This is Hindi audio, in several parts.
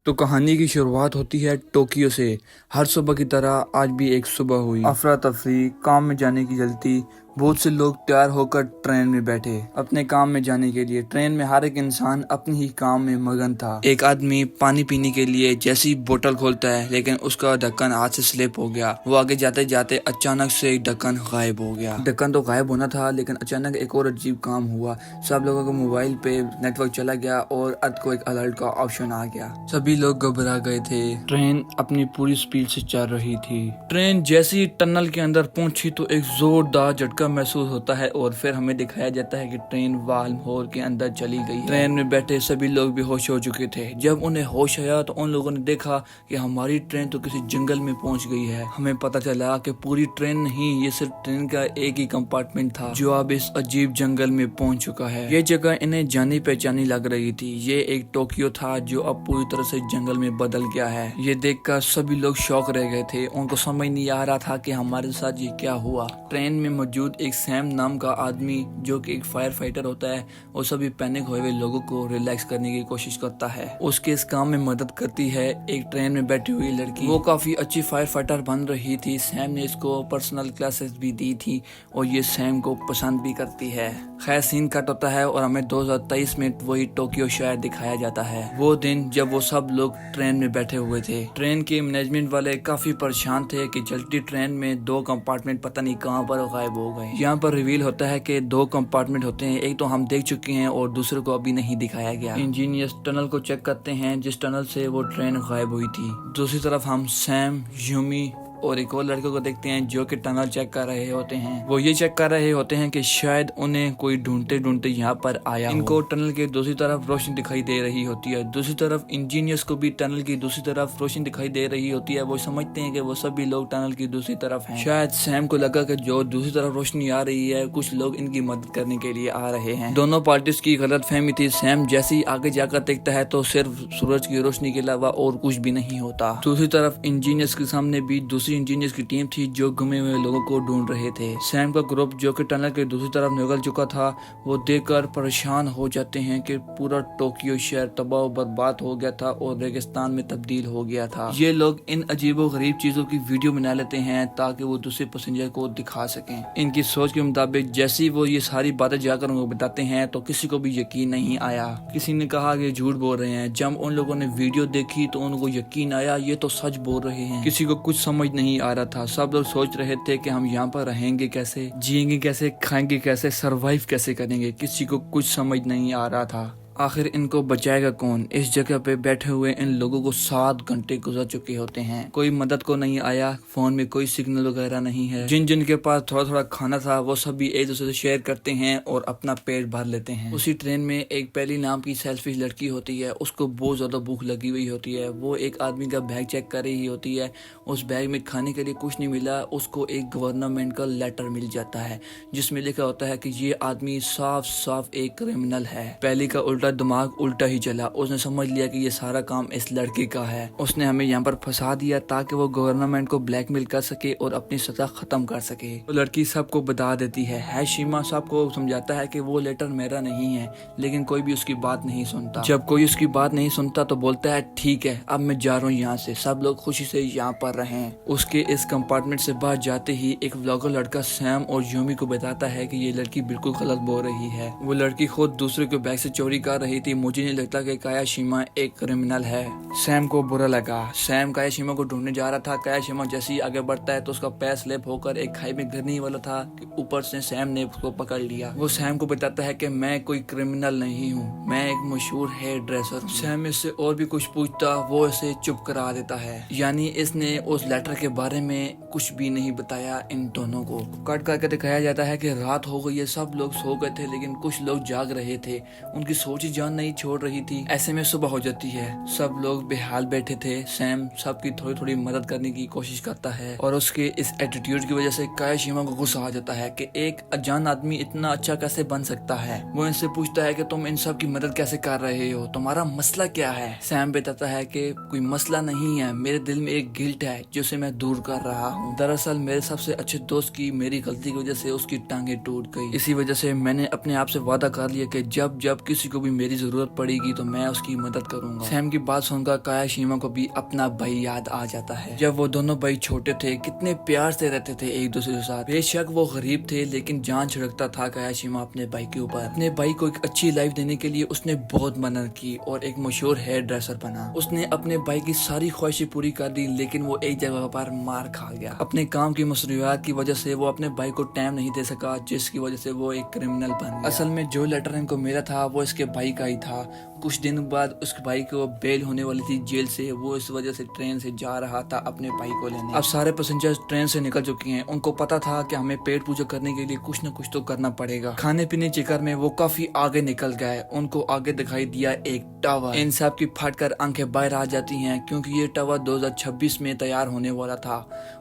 तो कहानी की शुरुआत होती है टोक्यो से। हर सुबह की तरह आज भी एक सुबह हुई। अफरा तफरी, काम में जाने की जल्दी, बहुत से लोग तैयार होकर ट्रेन में बैठे अपने काम में जाने के लिए। ट्रेन में हर एक इंसान अपने ही काम में मगन था। एक आदमी पानी पीने के लिए जैसी बोतल खोलता है, लेकिन उसका ढक्कन हाथ से स्लिप हो गया। वो आगे जाते जाते अचानक से ढक्कन गायब हो गया। ढक्कन तो गायब होना था, लेकिन अचानक एक और अजीब काम हुआ। सब लोगों को मोबाइल पे नेटवर्क चला गया और अर्थक्वेक अलर्ट का ऑप्शन आ गया। सभी लोग घबरा गए थे। ट्रेन अपनी पूरी स्पीड से चल रही थी। ट्रेन जैसे ही टनल के अंदर पहुंची तो एक जोरदार झटका महसूस होता है और फिर हमें दिखाया जाता है कि ट्रेन वाल्महोर के अंदर चली गई। ट्रेन में बैठे सभी लोग बेहोश हो चुके थे। जब उन्हें होश आया तो उन लोगों ने देखा कि हमारी ट्रेन तो किसी जंगल में पहुंच गई है। हमें पता चला कि पूरी ट्रेन नहीं, ये सिर्फ ट्रेन का एक ही कंपार्टमेंट था जो अब इस अजीब जंगल में पहुंच चुका है। ये जगह इन्हें जानी पहचानी लग रही थी। ये एक टोक्यो था जो अब पूरी तरह से जंगल में बदल गया है। ये देखकर सभी लोग शॉक रह गए थे। उनको समझ नहीं आ रहा था कि हमारे साथ ये क्या हुआ। ट्रेन में मौजूद एक सैम नाम का आदमी जो कि एक फायर फाइटर होता है, वो सभी पैनिक हुए हुए लोगों को रिलैक्स करने की कोशिश करता है। उसके इस काम में मदद करती है एक ट्रेन में बैठी हुई लड़की। वो काफी अच्छी फायर फाइटर बन रही थी। सैम ने इसको पर्सनल क्लासेस भी दी थी और ये सैम को पसंद भी करती है। खैर, सीन कट होता है और हमें 2023 में वही टोक्यो शहर दिखाया जाता है। वो दिन जब वो सब लोग ट्रेन में बैठे हुए थे। ट्रेन के मैनेजमेंट वाले काफी परेशान थे कि चलती ट्रेन में 2 कंपार्टमेंट पता नहीं कहां पर गायब हो गए। यहाँ पर रिवील होता है कि 2 कंपार्टमेंट होते हैं, एक तो हम देख चुके हैं और दूसरे को अभी नहीं दिखाया गया। इंजीनियर्स टनल को चेक करते हैं जिस टनल से वो ट्रेन गायब हुई थी। दूसरी तरफ हम सैम, यूमी और एक और लड़के को देखते हैं जो कि टनल चेक कर रहे होते हैं। वो ये चेक कर रहे होते हैं कि शायद उन्हें कोई ढूंढते ढूंढते यहाँ पर आया। इनको टनल के दूसरी तरफ रोशनी दिखाई दे रही होती है। दूसरी तरफ इंजीनियर्स को भी टनल की दूसरी तरफ रोशनी दिखाई दे रही होती है। वो समझते हैं कि वो सभी लोग टनल की दूसरी तरफ हैं। शायद सैम को लगा कि जो दूसरी तरफ रोशनी आ रही है, कुछ लोग इनकी मदद करने के लिए आ रहे हैं। दोनों पार्टीज की गलतफहमी थी। सैम जैसे ही आगे जाकर देखता है तो सिर्फ सूरज की रोशनी के अलावा और कुछ भी नहीं होता। दूसरी तरफ इंजीनियर्स के सामने भी दूसरी इंजीनियर्स की टीम थी जो गुमे हुए लोगों को ढूंढ रहे थे। सैम का ग्रुप जो कि टनल के दूसरी तरफ निकल चुका था, वो देखकर परेशान हो जाते हैं कि पूरा टोक्यो शहर तबाह बर्बाद हो गया था और रेगिस्तान में तब्दील हो गया था। ये लोग इन अजीबो गरीब चीजों की वीडियो बना लेते हैं ताकि वो दूसरे पैसेंजर को दिखा सकें। इनकी सोच के मुताबिक जैसे ही वो ये सारी बातें जाकर उनको बताते हैं तो किसी को भी यकीन नहीं आया। किसी ने कहा कि झूठ बोल रहे हैं। जब उन लोगों ने वीडियो देखी तो उनको यकीन आया ये तो सच बोल रहे हैं। किसी को कुछ समझ नहीं आ रहा था। सब लोग सोच रहे थे कि हम यहाँ पर रहेंगे कैसे, जिएंगे कैसे, खाएंगे कैसे, सरवाइव कैसे करेंगे। किसी को कुछ समझ नहीं आ रहा था। आखिर इनको बचाएगा कौन। इस जगह पे बैठे हुए इन लोगों को 7 घंटे गुजर चुके होते हैं। कोई मदद को नहीं आया। फोन में कोई सिग्नल वगैरह नहीं है। जिन जिन के पास थोड़ा थोड़ा खाना था वो सभी एक दूसरे से शेयर करते हैं और अपना पेट भर लेते हैं। उसी ट्रेन में एक पहली नाम की सेल्फिश लड़की होती है। उसको बहुत ज्यादा भूख लगी हुई होती है। वो एक आदमी का बैग चेक कर रही होती है। उस बैग में खाने के लिए कुछ नहीं मिला। उसको एक गवर्नमेंट का लेटर मिल जाता है जिसमें लिखा होता है कि ये आदमी साफ साफ एक क्रिमिनल है। पहली का उल्टा दिमाग उल्टा ही चला। उसने समझ लिया कि ये सारा काम इस लड़के का है। उसने हमें यहाँ पर फंसा दिया ताकि वो गवर्नमेंट को ब्लैकमेल कर सके और अपनी सजा खत्म कर सके। तो लड़की सबको बता देती है। शिमा सबको समझाता है कि वो लेटर मेरा नहीं है, लेकिन कोई भी उसकी बात नहीं सुनता। जब कोई उसकी बात नहीं सुनता तो बोलता है ठीक है अब मैं जा रहा हूँ यहाँ से। सब लोग खुशी से यहाँ पर रहे। उसके इस कंपार्टमेंट से बाहर जाते ही एक व्लॉगर लड़का सैम और यूमी को बताता है कि ये लड़की बिल्कुल गलत बोल रही है। वो लड़की खुद दूसरे के बैग से चोरी कर रही थी। मुझे नहीं लगता कि कायाशिमा एक क्रिमिनल है। सैम को बुरा लगा। सैम कायाशिमा को ढूंढने जा रहा था। कायाशिमा जैसे ही आगे बढ़ता है तो उसका पैर स्लिप होकर एक खाई में गिरने वाला था। ऊपर से सैम ने उसको पकड़ लिया। वो सैम को बताता है कि मैं कोई क्रिमिनल नहीं हूँ, मैं एक मशहूर हेयर ड्रेसर हूँ। सैम इससे और भी कुछ पूछता, वो इसे चुप करा देता है। यानी इसने उस लेटर के बारे में कुछ भी नहीं बताया इन दोनों को। कट करके दिखाया जाता है कि रात हो गई है। सब लोग सो गए थे लेकिन कुछ लोग जाग रहे थे। उनकी सोच ही जान नहीं छोड़ रही थी। ऐसे में सुबह हो जाती है। सब लोग बेहाल बैठे थे। सैम सबकी थोड़ी थोड़ी मदद करने की कोशिश करता है और उसके इस एटीट्यूड की वजह से कायाशिमा को गुस्सा आ जाता है कि एक अनजान आदमी इतना अच्छा कैसे बन सकता है। वो इनसे पूछता है कि तुम इन सब की मदद कैसे कर रहे हो, तुम्हारा मसला क्या है। सैम बताता है कि कोई मसला नहीं है, मेरे दिल में एक गिल्ट है जिसे मैं दूर कर रहा हूँ। दरअसल मेरे सबसे अच्छे दोस्त की मेरी गलती की वजह से उसकी टांगे टूट गई। इसी वजह से मैंने अपने आप से वादा कर लिया कि जब जब किसी को भी कभी मेरी जरूरत पड़ेगी तो मैं उसकी मदद करूंगा। सैम की बात सुनकर कायाशिमा को भी अपना भाई याद आ जाता है। जब वो दोनों भाई छोटे थे कितने प्यार से रहते थे एक दूसरे के साथ। बेशक वो गरीब थे लेकिन जान छिड़कता था कायाशिमा अपने भाई के ऊपर। अपने भाई को एक अच्छी लाइफ देने के लिए उसने बहुत मेहनत की और एक मशहूर हेयर ड्रेसर बना। उसने अपने भाई की सारी ख्वाहिशें पूरी कर दी लेकिन वो एक जगह पर मार खा गया। अपने काम की मसरूफियात की वजह से वो अपने भाई को टाइम नहीं दे सका, जिसकी वजह से वो एक क्रिमिनल बन गया। असल में जो लेटर इनको मिला था वो इसके भाई का ही था। कुछ दिन बाद उसके भाई को बेल होने वाली थी जेल से। वो इस वजह से ट्रेन से जा रहा था अपने भाई को लेने। अब सारे पैसेंजर्स ट्रेन से निकल चुके हैं। उनको पता था कि हमें पेट पूजा करने के लिए कुछ न कुछ तो करना पड़ेगा। खाने पीने चक्कर में वो काफी आगे निकल गए। उनको आगे दिखाई दिया एक टावर। इन सब की फटकर आंखें बाहर आ जाती हैं क्योंकि ये टावर 2026 में तैयार होने वाला था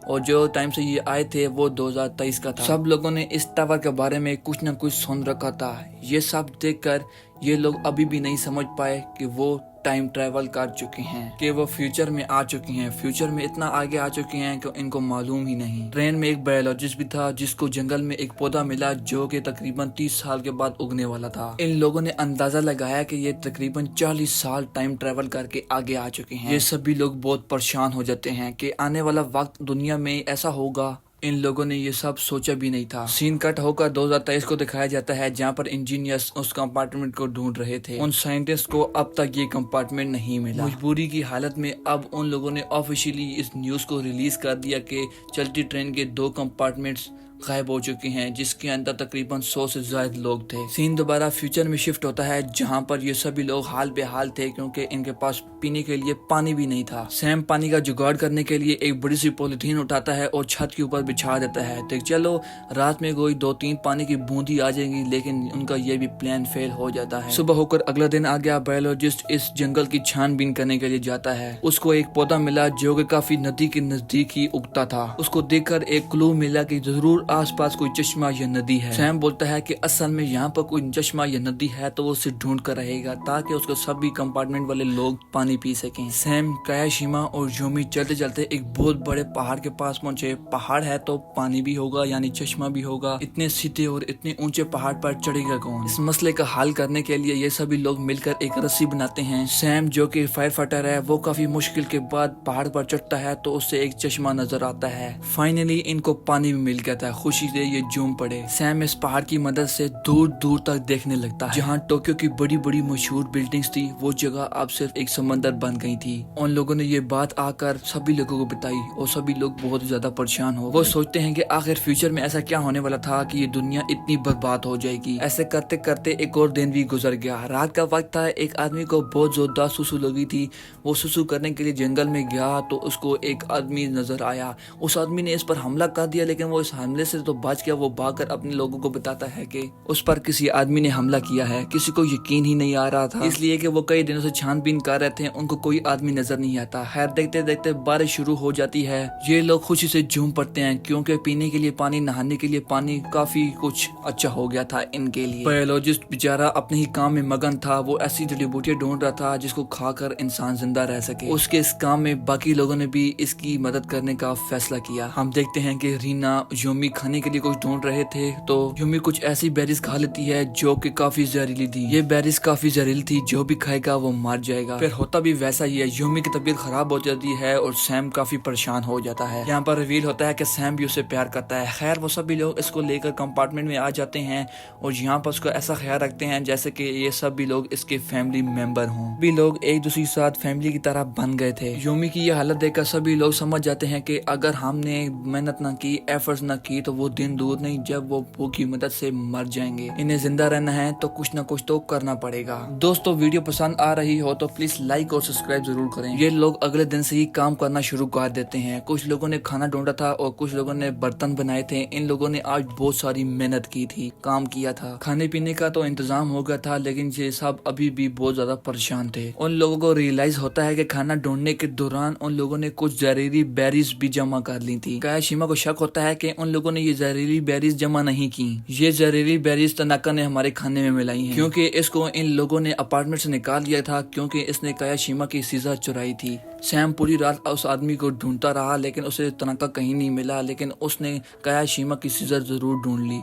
और जो टाइम से ये आए थे वो 2023 का था। सब लोगों ने इस टावर के बारे में कुछ न कुछ सुन रखा था। ये सब देखकर ये लोग अभी भी नहीं समझ पाए कि वो टाइम ट्रेवल कर चुके हैं, कि वो फ्यूचर में आ चुके हैं। फ्यूचर में इतना आगे आ चुके हैं कि इनको मालूम ही नहीं। ट्रेन में एक बायोलॉजिस्ट भी था जिसको जंगल में एक पौधा मिला जो कि तकरीबन 30 साल के बाद उगने वाला था। इन लोगों ने अंदाजा लगाया कि ये तकरीबन 40 साल टाइम ट्रेवल करके आगे आ चुके हैं। ये सभी लोग बहुत परेशान हो जाते हैं कि आने वाला वक्त दुनिया में ऐसा होगा। इन लोगों ने ये सब सोचा भी नहीं था। सीन कट होकर 2023 को दिखाया जाता है जहाँ पर इंजीनियर्स उस कंपार्टमेंट को ढूंढ रहे थे। उन साइंटिस्ट को अब तक ये कंपार्टमेंट नहीं मिला। मजबूरी की हालत में अब उन लोगों ने ऑफिशियली इस न्यूज को रिलीज कर दिया कि चलती ट्रेन के 2 कंपार्टमेंट्स गायब हो चुके हैं जिसके अंदर तकरीबन 100 से ज्यादा लोग थे। सीन दोबारा फ्यूचर में शिफ्ट होता है जहां पर ये सभी लोग हाल बेहाल थे क्योंकि इनके पास पीने के लिए पानी भी नहीं था। सैम पानी का जुगाड़ करने के लिए एक बड़ी सी पॉलिथीन उठाता है और छत के ऊपर बिछा देता है। तो चलो रात में कोई 2-3 पानी की बूंदी आ जाएंगी, लेकिन उनका ये भी प्लान फेल हो जाता है। सुबह होकर अगला दिन आ गया। बायोलॉजिस्ट इस जंगल की छानबीन करने के लिए जाता है। उसको एक पौधा मिला जो कि काफी नदी के नजदीक ही उगता था। उसको देखकर एक क्लू मिला कि जरूर आसपास कोई चश्मा या नदी है। सैम बोलता है कि असल में यहाँ पर कोई चश्मा या नदी है तो वो उसे ढूंढ कर रहेगा ताकि उसको सभी कंपार्टमेंट वाले लोग पानी पी सकें। सैम, कायाशिमा और यूमी चलते चलते एक बहुत बड़े पहाड़ के पास पहुंचे। पहाड़ है तो पानी भी होगा यानी चश्मा भी होगा। इतने सीधे और इतने ऊंचे पहाड़ पर चढ़ेगा कौन? इस मसले का हल करने के लिए ये सभी लोग मिलकर एक रस्सी बनाते हैं। सैम जो कि फायर फाइटर है वो काफी मुश्किल के बाद पहाड़ पर चढ़ता है तो उससे एक चश्मा नजर आता है। फाइनली इनको पानी भी मिल गया था। खुशी से ये झूम पड़े। सैम इस पहाड़ की मदद से दूर दूर तक देखने लगता है। जहाँ टोक्यो की बड़ी बड़ी मशहूर बिल्डिंग्स थी वो जगह अब सिर्फ एक समंदर बन गई थी। उन लोगों ने ये बात आकर सभी लोगों को बताई और सभी लोग बहुत ज्यादा परेशान हो। वो सोचते हैं कि आखिर फ्यूचर में ऐसा क्या होने वाला था कि ये दुनिया इतनी बर्बाद हो जाएगी। ऐसे करते करते एक और दिन भी गुजर गया। रात का वक्त था। एक आदमी को बहुत जोरदार सुसु लगी थी। वो सुसु करने के लिए जंगल में गया तो उसको एक आदमी नजर आया। उस आदमी ने इस पर हमला कर दिया लेकिन वो इस हमले से तो बच गया। वो भागकर अपने लोगों को बताता है कि उस पर किसी आदमी ने हमला किया है। किसी को यकीन ही नहीं आ रहा था इसलिए कि वो कई दिनों से छानबीन कर रहे थे। उनको कोई आदमी नजर नहीं आता। खैर देखते देखते बारिश शुरू हो जाती है। ये लोग खुशी से झूम पड़ते हैं क्योंकि पीने के लिए पानी, नहाने के लिए पानी, काफी कुछ अच्छा हो गया था इनके लिए। बायोलॉजिस्ट बेचारा अपने ही काम में मगन था। वो ऐसी जड़ी बूटियां ढूंढ रहा था जिसको खाकर इंसान जिंदा रह सके। उसके इस काम में बाकी लोगों ने भी इसकी मदद करने का फैसला किया। हम देखते हैं कि रीना, यूमी खाने के लिए कुछ ढूंढ रहे थे तो यूमी कुछ ऐसी बेरीज खा लेती है जो कि काफी जहरीली थी। ये बेरीज काफी जहरीली थी, जो भी खाएगा वो मर जाएगा। फिर होता भी वैसा ही है। यूमी की तबीयत खराब हो जाती है और सैम काफी परेशान हो जाता है। यहाँ पर रिवील होता है कि सैम भी उसे प्यार करता है। खैर वो सभी लोग इसको लेकर कंपार्टमेंट में आ जाते हैं और यहाँ पर उसका ऐसा ख्याल रखते हैं जैसे कि ये सभी लोग इसके फैमिली मेंबर हों। सभी लोग एक दूसरे के साथ फैमिली की तरह बन गए थे। यूमी की ये हालत देखकर सभी लोग समझ जाते हैं कि अगर हमने मेहनत न की, एफर्ट्स न की तो वो दिन दूर नहीं जब वो भूख की मदद से मर जाएंगे। इन्हें जिंदा रहना है तो कुछ न कुछ तो करना पड़ेगा। दोस्तों वीडियो पसंद आ रही हो तो प्लीज लाइक और सब्सक्राइब जरूर करें। ये लोग अगले दिन से ही काम करना शुरू कर देते हैं। कुछ लोगों ने खाना ढूंढा था और कुछ लोगों ने बर्तन बनाए थे। इन लोगों ने आज बहुत सारी मेहनत की थी, काम किया था। खाने पीने का तो इंतजाम हो गया था लेकिन ये सब अभी भी बहुत ज्यादा परेशान थे। उन लोगों को रियलाइज होता है कि खाना ढूंढने के दौरान उन लोगों ने कुछ जहरीली बेरीज भी जमा कर ली थी। कायाशिमा को शक होता है कि उन लोगों ने ये जहरीली बेरीज जमा नहीं की। ये जहरीली बेरीज तनाका ने हमारे खाने में मिलाई हैं क्योंकि इसको इन लोगों ने अपार्टमेंट से निकाल दिया था क्योंकि इसने कायाशिमा की सीज़र चुराई थी। सैम पूरी रात उस आदमी को ढूंढता रहा लेकिन उसे तनाका कहीं नहीं मिला, लेकिन उसने कायाशिमा की सीज़र जरूर ढूंढ ली।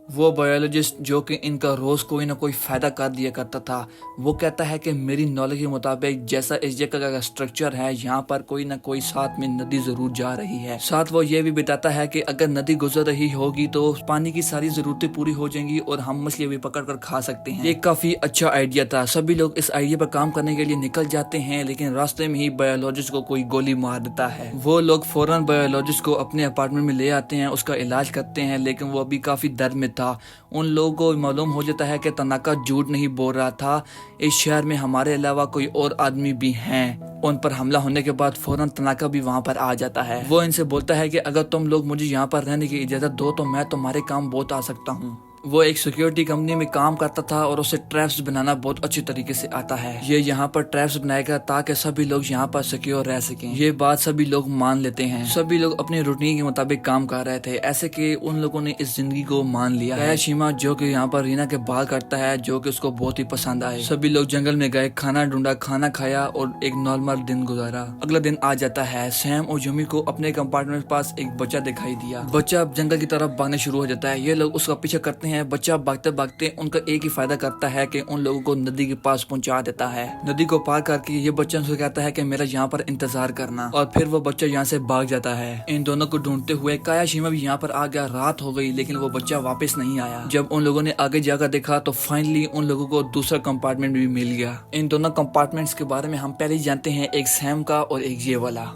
वो बायोलॉजिस्ट जो कि इनका रोज कोई ना कोई फायदा कर दिया करता था, वो कहता है कि मेरी नॉलेज के मुताबिक जैसा इस जगह का स्ट्रक्चर है, यहाँ पर कोई ना कोई साथ में नदी जरूर जा रही है। साथ वो ये भी बताता है कि अगर नदी गुजर रही होगी तो पानी की सारी जरूरतें पूरी हो जाएंगी और हम मछली भी पकड़ कर खा सकते हैं। ये काफी अच्छा आइडिया था। सभी लोग इस आइडिया पर काम करने के लिए निकल जाते हैं, लेकिन रास्ते में ही बायोलॉजिस्ट को कोई गोली मार देता है। वो लोग फौरन बायोलॉजिस्ट को अपने अपार्टमेंट में ले आते हैं, उसका इलाज करते हैं, लेकिन वो अभी काफी दर्द में था। उन लोगों को मालूम हो जाता है कि तनाका झूठ नहीं बोल रहा था, इस शहर में हमारे अलावा कोई और आदमी भी हैं। उन पर हमला होने के बाद फौरन तनाका भी वहां पर आ जाता है। वो इनसे बोलता है कि अगर तुम लोग मुझे यहाँ पर रहने की इजाजत दो तो मैं तुम्हारे काम बहुत आ सकता हूँ। वो एक सिक्योरिटी कंपनी में काम करता था और उसे ट्रैप्स बनाना बहुत अच्छी तरीके से आता है। ये यहाँ पर ट्रैप्स बनाएगा ताकि सभी लोग यहाँ पर सिक्योर रह सकें। ये बात सभी लोग मान लेते हैं। सभी लोग अपने रूटीन के मुताबिक काम कर रहे थे, ऐसे कि उन लोगों ने इस जिंदगी को मान लिया है। शिमा जो कि यहाँ पर रीना के बाल काटता है, जो कि उसको बहुत ही पसंद आए। सभी लोग जंगल में गए, खाना ढूंढा, खाना खाया और एक नॉर्मल दिन गुजारा। अगला दिन आ जाता है। सैम और यूमी को अपने कंपार्टमेंट के पास एक बच्चा दिखाई दिया। बच्चा जंगल की तरफ भागने शुरू हो जाता है। ये लोग उसका पीछा करते हैं। बच्चा भागते भागते उनका एक ही फायदा करता है कि उन लोगों को नदी के पास पहुंचा देता है। नदी को पार करके ये बच्चा उनसे कहता है कि मेरा यहाँ पर इंतजार करना, और फिर वो बच्चा यहाँ से भाग जाता है। इन दोनों को ढूंढते हुए काया शिमा भी यहाँ पर आ गया। रात हो गई लेकिन वो बच्चा वापस नहीं आया। जब उन लोगों ने आगे जाकर देखा तो फाइनली उन लोगों को दूसरा कंपार्टमेंट भी मिल गया। इन दोनों कंपार्टमेंट्स के बारे में हम पहले ही जानते हैं, एक सैम का और एक ये वाला।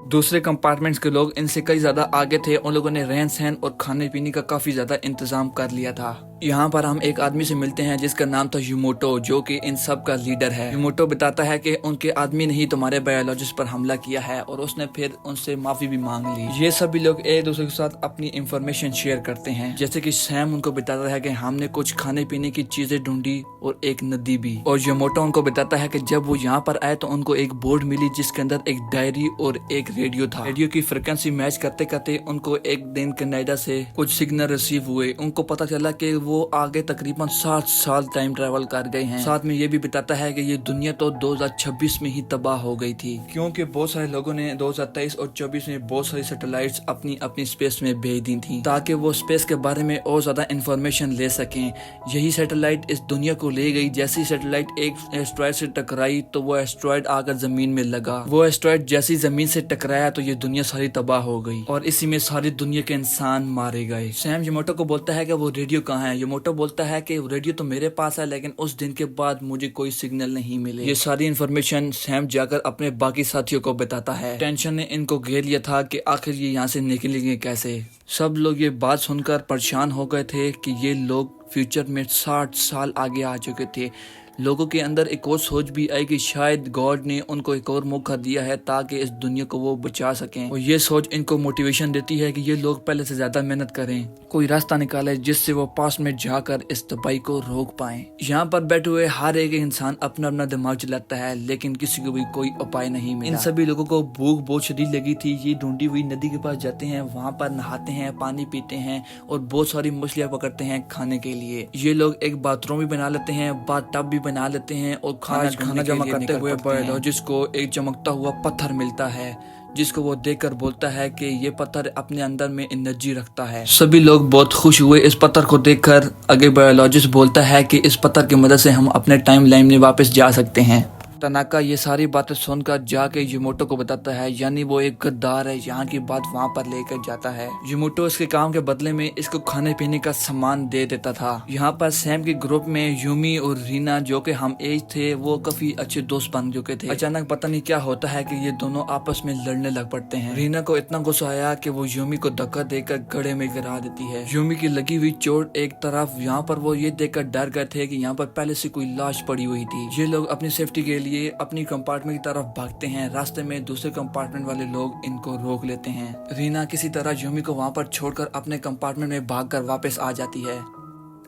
दूसरे कंपार्टमेंट्स के लोग इनसे कई ज्यादा आगे थे। उन लोगों ने रहन सहन और खाने पीने का काफी ज्यादा इंतजाम कर लिया था। यहाँ पर हम एक आदमी से मिलते हैं जिसका नाम था यूमोटो, जो कि इन सब का लीडर है। यूमोटो बताता है कि उनके आदमी ने ही तुम्हारे बायोलॉजिस्ट पर हमला किया है और उसने फिर उनसे माफी भी मांग ली। ये सभी लोग एक दूसरे के साथ अपनी इंफॉर्मेशन शेयर करते हैं, जैसे कि सैम उनको बताता है कि हमने कुछ खाने पीने की चीजें ढूंढी और एक नदी भी। और यूमोटो उनको बताता है कि जब वो यहाँ पर आए तो उनको एक बोर्ड मिली जिसके अंदर एक डायरी और एक रेडियो था। रेडियो की फ्रिक्वेंसी मैच करते करते उनको एक दिन कनाडा से कुछ सिग्नल रिसीव हुए। उनको पता चला कि वो आगे तकरीबन 60 साल टाइम ट्रेवल कर गए हैं। साथ में ये भी बताता है कि ये दुनिया तो 2026 में ही तबाह हो गई थी, क्योंकि बहुत सारे लोगों ने 2023 और 24 में बहुत सारी सैटेलाइट्स अपनी अपनी स्पेस में भेज दी थी ताकि वो स्पेस के बारे में और ज्यादा इंफॉर्मेशन ले सकें। यही सैटेलाइट इस दुनिया को ले गई। जैसी सैटेलाइट एक एस्ट्रॉयड से टकराई तो वो एस्ट्रॉयड आकर जमीन में लगा। वो एस्ट्रॉयड जैसी जमीन से टकराया तो ये दुनिया सारी तबाह हो गई और इसी में सारी दुनिया के इंसान मारे गए। सैम यूमोटो को बोलता है कि वो रेडियो कहाँ है। यूमोटो बोलता है कि रेडियो तो मेरे पास है, लेकिन उस दिन के बाद मुझे कोई सिग्नल नहीं मिले। ये सारी इन्फॉर्मेशन सैम जाकर अपने बाकी साथियों को बताता है। टेंशन ने इनको घेर लिया था कि आखिर ये यहाँ से निकलेंगे कैसे। सब लोग ये बात सुनकर परेशान हो गए थे कि ये लोग फ्यूचर में 60 साल आगे आ चुके थे। लोगों के अंदर एक और सोच भी आई कि शायद गॉड ने उनको एक और मौका दिया है ताकि इस दुनिया को वो बचा सकें। और ये सोच इनको मोटिवेशन देती है कि ये लोग पहले से ज्यादा मेहनत करें, कोई रास्ता निकाले जिससे वो पास में जाकर इस तबाही को रोक पाएं। यहाँ पर बैठे हुए हर एक इंसान अपना अपना दिमाग चलाता है, लेकिन किसी को भी कोई उपाय नहीं मिला। इन सभी लोगों को भूख बहुत शदीद लगी थी। ये ढूंढी हुई नदी के पास जाते हैं, वहाँ पर नहाते हैं, पानी पीते हैं और बहुत सारी मछलियाँ पकड़ते हैं खाने के लिए। ये लोग एक बाथरूम भी बना लेते हैं, बाथ टब भी बना लेते हैं और खाना जमा करते हुए बायोलॉजिस्ट को एक चमकता हुआ पत्थर मिलता है, जिसको वो देखकर बोलता है कि ये पत्थर अपने अंदर में एनर्जी रखता है। सभी लोग बहुत खुश हुए इस पत्थर को देखकर। आगे बायोलॉजिस्ट बोलता है कि इस पत्थर की मदद से हम अपने टाइम लाइन में वापस जा सकते हैं। तनाका ये सारी बातें सुनकर जाके यूमोटो को बताता है, यानी वो एक गद्दार है, यहाँ की बात वहाँ पर लेकर जाता है। यूमोटो इसके काम के बदले में इसको खाने पीने का सामान दे देता था। यहाँ पर सैम के ग्रुप में यूमी और रीना, जो कि हम एज थे, वो काफी अच्छे दोस्त बन चुके थे। अचानक पता नहीं क्या होता है कि ये दोनों आपस में लड़ने लग पड़ते हैं। रीना को इतना गुस्सा आया कि वो यूमी को धक्का देकर गड्ढे में गिरा देती है। यूमी की लगी हुई चोट एक तरफ, यहाँ पर वो ये देखकर डर गए थे कि यहाँ पर पहले से कोई लाश पड़ी हुई थी। ये लोग अपनी सेफ्टी के लिए अपनी कंपार्टमेंट की तरफ भागते हैं। रास्ते में दूसरे कंपार्टमेंट वाले लोग इनको रोक लेते हैं। रीना किसी तरह यूमी को वहां पर छोड़कर अपने कंपार्टमेंट में भागकर वापस आ जाती है।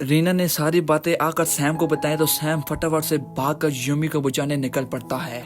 रीना ने सारी बातें आकर सैम को बताएं तो सैम फटाफट से भागकर यूमी को बचाने निकल पड़ता है।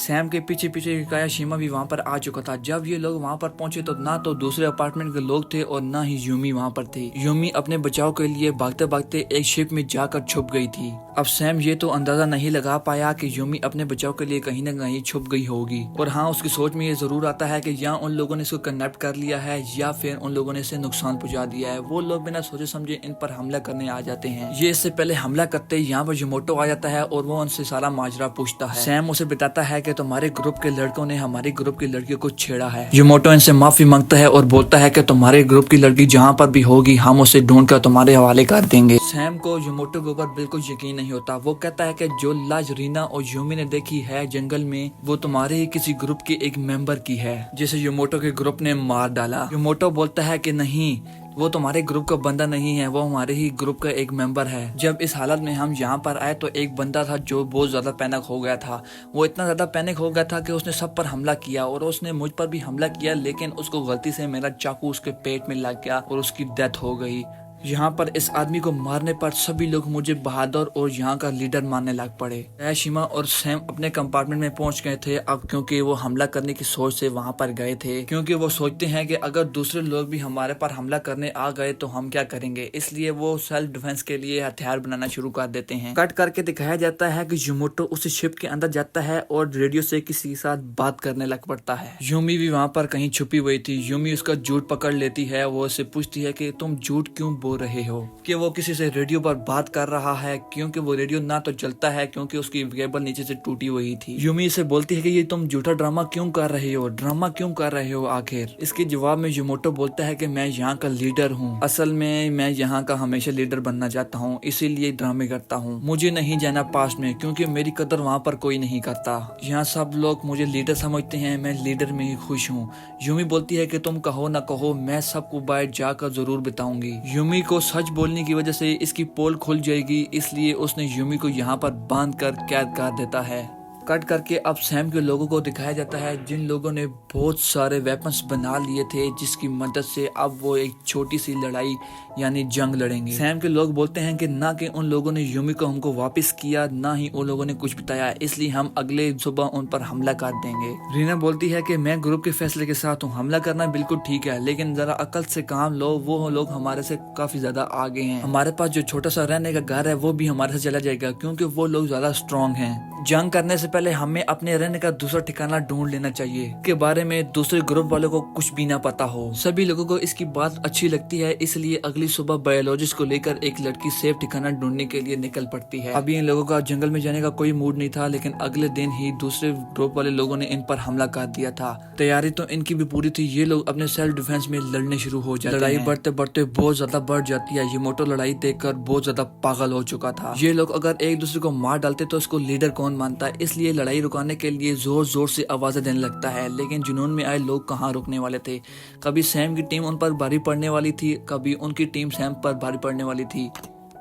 सैम के पीछे पीछे कायाशिमा भी वहाँ पर आ चुका था। जब ये लोग वहाँ पर पहुंचे तो ना तो दूसरे अपार्टमेंट के लोग थे और ना ही यूमी वहाँ पर थे। यूमी अपने बचाव के लिए भागते भागते एक शिप में जाकर छुप गई थी। अब सैम ये तो अंदाजा नहीं लगा पाया कि यूमी अपने बचाव के लिए कहीं न कहीं छुप गई होगी। और हाँ, उसकी सोच में ये जरूर आता है कि या उन लोगों ने इसको किडनैप कर लिया है या फिर उन लोगों ने इसे नुकसान पहुंचा दिया है। वो लोग बिना सोचे समझे इन पर हमला करने आ जाते हैं। ये इससे पहले हमला करते यहाँ पर योमोटो आ जाता है और वो उनसे सारा माजरा पूछता है। सैम उसे बताता है कि तुम्हारे ग्रुप के लड़कों ने हमारे ग्रुप की लड़कियों को छेड़ा है। योमोटो इनसे माफी मांगता है और बोलता है कि तुम्हारे ग्रुप की लड़की जहाँ पर भी होगी हम उसे ढूंढ कर तुम्हारे हवाले कर देंगे। सैम को योमोटो के ऊपर बिल्कुल यकीन नहीं होता। वो कहता है कि जो लाश रीना और यूमी ने देखी है जंगल में वो तुम्हारे ही किसी ग्रुप के एक मेंबर की है जिसे योमोटो के ग्रुप ने मार डाला। योमोटो बोलता है कि नहीं, वो तुम्हारे ग्रुप का बंदा नहीं है, वो हमारे ही ग्रुप का एक मेंबर है। जब इस हालत में हम यहाँ पर आए तो एक बंदा था जो बहुत ज्यादा पैनिक हो गया था। वो इतना ज्यादा पैनिक हो गया था कि उसने सब पर हमला किया और उसने मुझ पर भी हमला किया, लेकिन उसको गलती से मेरा चाकू उसके पेट में लग गया और उसकी डेथ हो गई। यहाँ पर इस आदमी को मारने पर सभी लोग मुझे बहादुर और यहाँ का लीडर मानने लग पड़े। कायाशिमा और सैम अपने कंपार्टमेंट में पहुंच गए थे अब, क्योंकि वो हमला करने की सोच से वहाँ पर गए थे, क्योंकि वो सोचते हैं कि अगर दूसरे लोग भी हमारे पर हमला करने आ गए तो हम क्या करेंगे। इसलिए वो सेल्फ डिफेंस के लिए हथियार बनाना शुरू कर देते हैं। कट करके दिखाया जाता है कि योमोटो उस शिप के अंदर जाता है और रेडियो से किसी के साथ बात करने लग पड़ता है। यूमी भी वहाँ पर कहीं छुपी हुई थी। यूमी उसका झूठ पकड़ लेती है। वो उससे पूछती है कि तुम झूठ क्यों बोल रहे हो कि वो किसी से रेडियो पर बात कर रहा है, क्योंकि वो रेडियो ना तो चलता है क्योंकि उसकी केबल नीचे से टूटी हुई थी। यूमी से बोलती है कि ये तुम झूठा ड्रामा क्यों कर रहे हो, ड्रामा क्यों कर रहे हो आखिर। इसके जवाब में योमोटो बोलता है कि मैं यहाँ का लीडर हूँ, असल में मैं यहाँ का हमेशा लीडर बनना चाहता हूँ, इसीलिए ड्रामे करता हूँ। मुझे नहीं जाना पास्ट में क्योंकि मेरी कदर वहाँ पर कोई नहीं करता। यहाँ सब लोग मुझे लीडर समझते हैं, मैं लीडर में ही खुश हूँ। यूमी बोलती है कि तुम कहो ना कहो मैं सबको बाहर जाकर जरूर बताऊंगी। यूमी को सच बोलने की वजह से इसकी पोल खुल जाएगी, इसलिए उसने यूमी को यहाँ पर बांध कर कैद कर देता है। कट करके अब सैम के लोगों को दिखाया जाता है जिन लोगों ने बहुत सारे वेपन्स बना लिए थे, जिसकी मदद से अब वो एक छोटी सी लड़ाई यानी जंग लड़ेंगे। सैम के लोग बोलते हैं कि ना कि उन लोगों ने यूमी को हमको वापस किया, ना ही उन लोगों ने कुछ बताया, इसलिए हम अगले सुबह उन पर हमला कर देंगे। रीना बोलती है कि मैं ग्रुप के फैसले के साथ हूँ, हमला करना बिल्कुल ठीक है, लेकिन जरा अकल से काम लो, वो लोग हमारे से काफी ज्यादा आगे हैं। हमारे पास जो छोटा सा रहने का घर है वो भी हमारे से चला जाएगा क्योंकि वो लोग ज्यादा स्ट्रॉन्ग हैं। जंग करने से पहले हमें अपने रहने का दूसरा ठिकाना ढूंढ लेना चाहिए के बारे में दूसरे ग्रुप वालों को कुछ भी ना पता हो। सभी लोगों को इसकी बात अच्छी लगती है, इसलिए अगली सुबह बायोलॉजिस्ट को लेकर एक लड़की सेफ ठिकाना ढूंढने के लिए निकल पड़ती है। अभी इन लोगों का जंगल में जाने का कोई मूड नहीं था, लेकिन अगले दिन ही दूसरे ग्रुप वाले लोगों ने इन पर हमला कर दिया था। तैयारी तो इनकी भी पूरी थी, ये लोग अपने सेल्फ डिफेंस में लड़ने शुरू हो जाते हैं। लड़ाई बढ़ते बढ़ते बहुत ज्यादा बढ़ जाती है। योमोटो लड़ाई देखकर बहुत ज्यादा पागल हो चुका था। ये लोग अगर एक दूसरे को मार डालते तो इसको लीडर कौन मानता, इसलिए लड़ाई रुकाने के लिए जोर जोर से आवाजें देने लगता है। लेकिन जुनून में आए लोग कहाँ रुकने वाले थे। कभी सैम की टीम उन पर भारी पड़ने वाली थी, कभी उनकी टीम सैम पर भारी पड़ने वाली थी।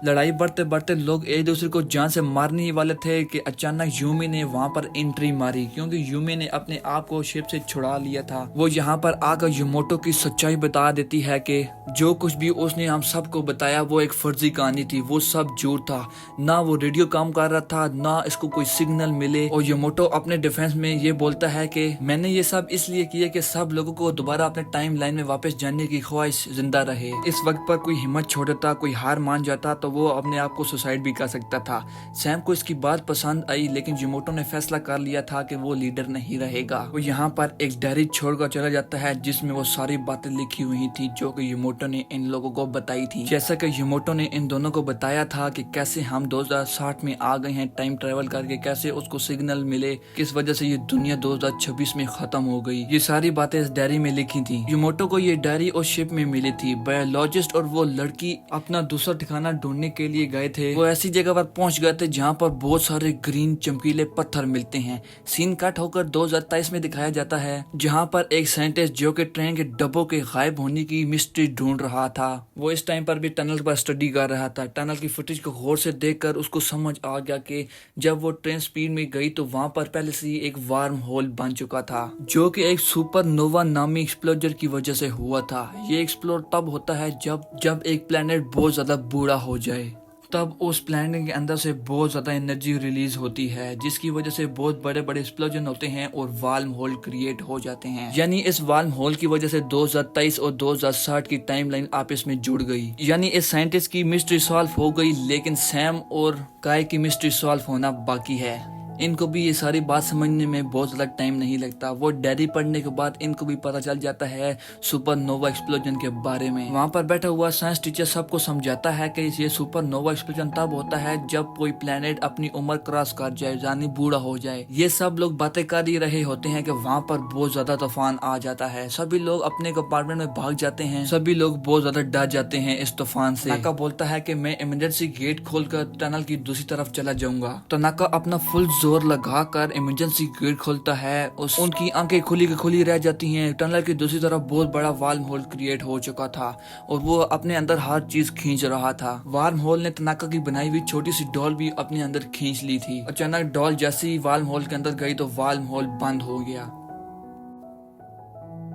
लड़ाई बढ़ते बढ़ते लोग एक दूसरे को जान से मारने ही वाले थे कि अचानक यूमी ने वहां पर एंट्री मारी, क्योंकि यूमी ने अपने आप को शिप से छुड़ा लिया था। वो यहाँ पर आकर योमोटो की सच्चाई बता देती है कि जो कुछ भी उसने हम सबको बताया वो एक फर्जी कहानी थी, वो सब झूठ था। ना वो रेडियो काम कर रहा था, ना इसको कोई सिग्नल मिले। और योमोटो अपने डिफेंस में ये बोलता है कि मैंने ये सब इसलिए किया कि सब लोगों को दोबारा अपने टाइम लाइन में वापस जाने की ख्वाहिश जिंदा रहे। इस वक्त पर कोई हिम्मत छोड़ देता, कोई हार मान जाता तो वो अपने आप को सुसाइड भी कर सकता था। सैम को इसकी बात पसंद आई, लेकिन योमोटो ने फैसला कर लिया था कि वो लीडर नहीं रहेगा। वो यहाँ पर एक डायरी छोड़कर चला जाता है जिसमें वो सारी बातें लिखी हुई थी जो कि योमोटो ने इन लोगों को बताई थी। जैसा कि योमोटो ने इन दोनों को बताया था कि कैसे हम 2060 में आ गए हैं टाइम ट्रेवल करके, कैसे उसको सिग्नल मिले, किस वजह से ये दुनिया 2026 में खत्म हो गई। ये सारी बातें इस डायरी में लिखी थी। योमोटो को ये डायरी और शिप में मिली थी। बायोलॉजिस्ट और वो लड़की अपना दूसरा ठिकाना ढूंढने के लिए गए थे। वो ऐसी जगह पर पहुंच गए थे जहां पर बहुत सारे ग्रीन चमकीले पत्थर मिलते हैं। सीन कट होकर 2023 में दिखाया जाता है, जहां पर एक साइंटिस्ट जो कि ट्रेन के डब्बों के गायब होने की मिस्ट्री ढूंढ रहा था। वो इस टाइम पर भी टनल पर स्टडी कर रहा था। टनल की फुटेज को गौर से देखकर उसको समझ आ गया कि जब वो ट्रेन स्पीड में गई तो वहां पर पहले से ही एक वार्म होल बन चुका था, जो कि एक सुपरनोवा नामी एक्सप्लोजर की वजह से हुआ था। ये एक्सप्लोर तब होता है जब एक प्लेनेट बहुत ज्यादा बूढ़ा हो जाए। तब उस प्लैनेट के अंदर से बहुत ज्यादा एनर्जी रिलीज होती है, जिसकी वजह से बहुत बड़े बड़े एक्सप्लोजन होते हैं और वार्म होल क्रिएट हो जाते हैं। यानी इस वार्म होल की वजह से 2023 और 2060 की टाइमलाइन आपस में जुड़ गई। यानी इस साइंटिस्ट की मिस्ट्री सॉल्व हो गई, लेकिन सैम और काय की मिस्ट्री सॉल्व होना बाकी है। इनको भी ये सारी बात समझने में बहुत ज्यादा टाइम नहीं लगता। वो डायरी पढ़ने के बाद इनको भी पता चल जाता है सुपरनोवा एक्सप्लोजन के बारे में। वहाँ पर बैठा हुआ साइंस टीचर सबको समझाता है कि ये सुपरनोवा एक्सप्लोजन तब होता है जब कोई प्लेनेट अपनी उम्र क्रॉस कर जाए, यानी बूढ़ा हो जाए। ये सब लोग बातें कर ही रहे होते हैं कि वहाँ पर बहुत ज्यादा तूफान आ जाता है। सभी लोग अपने कंपार्टमेंट में भाग जाते हैं। सभी लोग बहुत ज्यादा डर जाते हैं इस तूफान से। तनाका बोलता है कि मैं इमरजेंसी गेट खोलकर टनल की दूसरी तरफ चला जाऊंगा। तनाका अपना फुल जोर लगाकर इमरजेंसी गेट खोलता है। उनकी आंखें खुली रह जाती हैं। टनल की दूसरी तरफ बहुत बड़ा वार्म होल क्रिएट हो चुका था और वो अपने अंदर हर चीज खींच रहा था। वार्म होल ने तनाका की बनाई हुई छोटी सी डॉल भी अपने अंदर खींच ली थी। अचानक डॉल जैसे ही वार्म होल के अंदर गई तो वार्म होल बंद हो गया।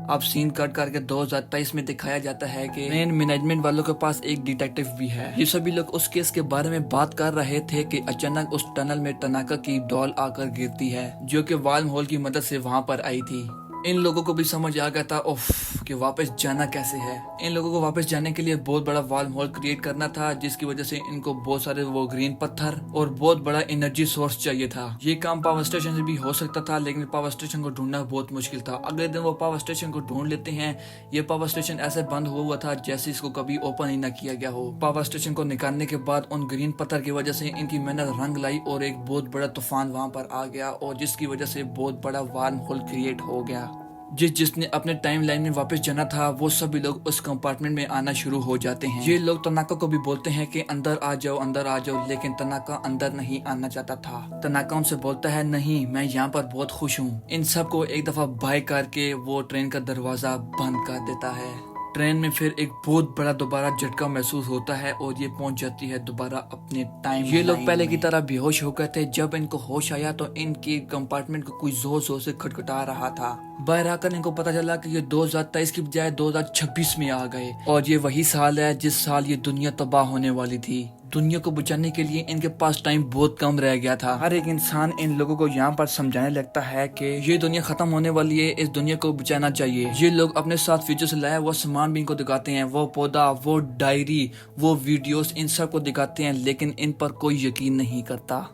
अब सीन कट करके 2023 में दिखाया जाता है कि ट्रेन मैनेजमेंट वालों के पास एक डिटेक्टिव भी है। ये सभी लोग उस केस के बारे में बात कर रहे थे कि अचानक उस टनल में तनाका की डॉल आकर गिरती है, जो कि वार्म होल की मदद से वहां पर आई थी। इन लोगों को भी समझ आ गया था कि वापस जाना कैसे है। इन लोगों को वापस जाने के लिए बहुत बड़ा वार्म होल क्रिएट करना था, जिसकी वजह से इनको बहुत सारे वो ग्रीन पत्थर और बहुत बड़ा एनर्जी सोर्स चाहिए था। ये काम पावर स्टेशन से भी हो सकता था, लेकिन पावर स्टेशन को ढूंढना बहुत मुश्किल था। अगले दिन वो पावर स्टेशन को ढूंढ लेते हैं। ये पावर स्टेशन ऐसे बंद हुआ था जैसे इसको कभी ओपन ही न किया गया हो। पावर स्टेशन को निकालने के बाद उन ग्रीन पत्थर की वजह से इनकी मेहनत रंग लाई और एक बहुत बड़ा तूफान वहां पर आ गया, और जिसकी वजह से बहुत बड़ा वार्म होल क्रिएट हो गया। जिसने अपने टाइम लाइन में वापस जाना था, वो सभी लोग उस कंपार्टमेंट में आना शुरू हो जाते हैं। ये लोग तनाका को भी बोलते हैं कि अंदर आ जाओ, लेकिन तनाका अंदर नहीं आना चाहता था। तनाका उनसे बोलता है, नहीं, मैं यहाँ पर बहुत खुश हूँ। इन सबको एक दफा बाय करके वो ट्रेन का दरवाजा बंद कर देता है। ट्रेन में फिर एक बहुत बड़ा दोबारा झटका महसूस होता है और ये पहुंच जाती है दोबारा अपने टाइम। ये लोग पहले की तरह बेहोश हो गए थे। जब इनको होश आया तो इनकी कंपार्टमेंट को कोई जोर जोर से खटखटा रहा था। बाहर आकर इनको पता चला कि ये 2023 की बजाय 2026 में आ गए, और ये वही साल है जिस साल ये दुनिया तबाह होने वाली थी। दुनिया को बचाने के लिए इनके पास टाइम बहुत कम रह गया था। हर एक इंसान इन लोगों को यहाँ पर समझाने लगता है कि ये दुनिया खत्म होने वाली है, इस दुनिया को बचाना चाहिए। ये लोग अपने साथ फ्यूचर से लाया वो सामान भी इनको दिखाते हैं, वो पौधा, वो डायरी, वो वीडियोस, इन सब को दिखाते हैं, लेकिन इन पर कोई यकीन नहीं करता।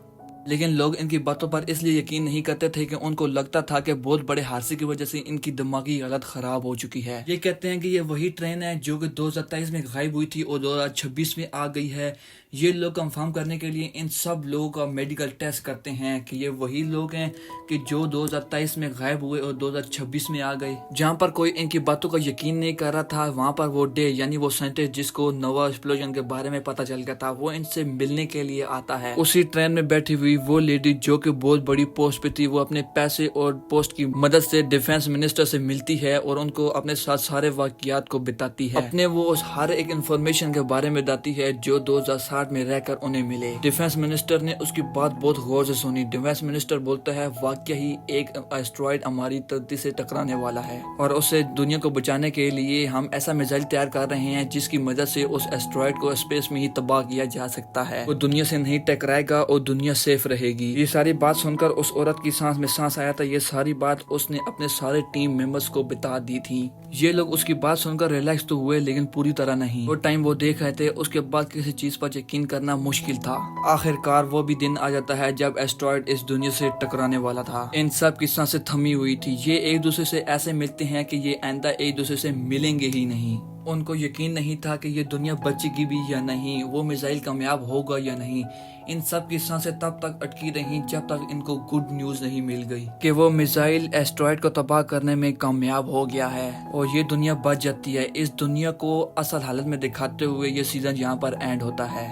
लेकिन लोग इनकी बातों पर इसलिए यकीन नहीं करते थे कि उनको लगता था कि बहुत बड़े हादसे की वजह से इनकी दिमागी हालत खराब हो चुकी है। ये कहते हैं कि ये वही ट्रेन है जो कि 2023 में गायब हुई थी और 2026 में आ गई है। ये लोग कंफर्म करने के लिए इन सब लोगों का मेडिकल टेस्ट करते हैं कि ये वही लोग हैं कि जो 2023 में गायब हुए और 2026 में आ गए। जहाँ पर कोई इनकी बातों का यकीन नहीं कर रहा था, वहाँ पर वो डे यानी वो साइंटिस्ट जिसको नोवा एक्सप्लोजन के बारे में पता चल गया था, वो इनसे मिलने के लिए आता है। उसी ट्रेन में बैठी हुई वो लेडी जो कि बहुत बड़ी पोस्ट पे थी, वो अपने पैसे और पोस्ट की मदद से डिफेंस मिनिस्टर से मिलती है और उनको अपने साथ सारे वाकयात को बताती है। अपने वो उस हर एक इंफॉर्मेशन के बारे में बताती है जो 2060 में रहकर उन्हें मिले। डिफेंस मिनिस्टर ने उसकी बात बहुत गौर से सुनी। डिफेंस मिनिस्टर बोलता है, वाकई ही एक एस्ट्रॉइड हमारी धरती से टकराने वाला है और उससे दुनिया को बचाने के लिए हम ऐसा मिसाइल तैयार कर रहे हैं जिसकी मदद से उस एस्ट्रॉइड को स्पेस में ही तबाह किया जा सकता है। वो दुनिया से नहीं टकराएगा और दुनिया सेफ रहेगी। ये सारी बात सुनकर उस औरत की सांस में सांस आया था। ये सारी बात उसने अपने सारे टीम मेंबर्स को बता दी थी। ये लोग उसकी बात सुनकर रिलैक्स तो हुए, लेकिन पूरी तरह नहीं। वो टाइम वो देख रहे थे, उसके बाद किसी चीज पर यकीन करना मुश्किल था। आखिरकार वो भी दिन आ जाता है जब एस्ट्रॉइड इस दुनिया से टकराने वाला था। इन सब की सांसें थमी हुई थी। ये एक दूसरे से ऐसे मिलते हैं कि ये आइंदा एक दूसरे से मिलेंगे ही नहीं। उनको यकीन नहीं था कि ये दुनिया बचेगी भी या नहीं, वो मिसाइल कामयाब होगा या नहीं। इन सब की सांसें तब तक अटकी रहीं जब तक इनको गुड न्यूज नहीं मिल गई कि वो मिसाइल एस्ट्रॉइड को तबाह करने में कामयाब हो गया है और ये दुनिया बच जाती है। इस दुनिया को असल हालत में दिखाते हुए ये सीजन यहाँ पर एंड होता है।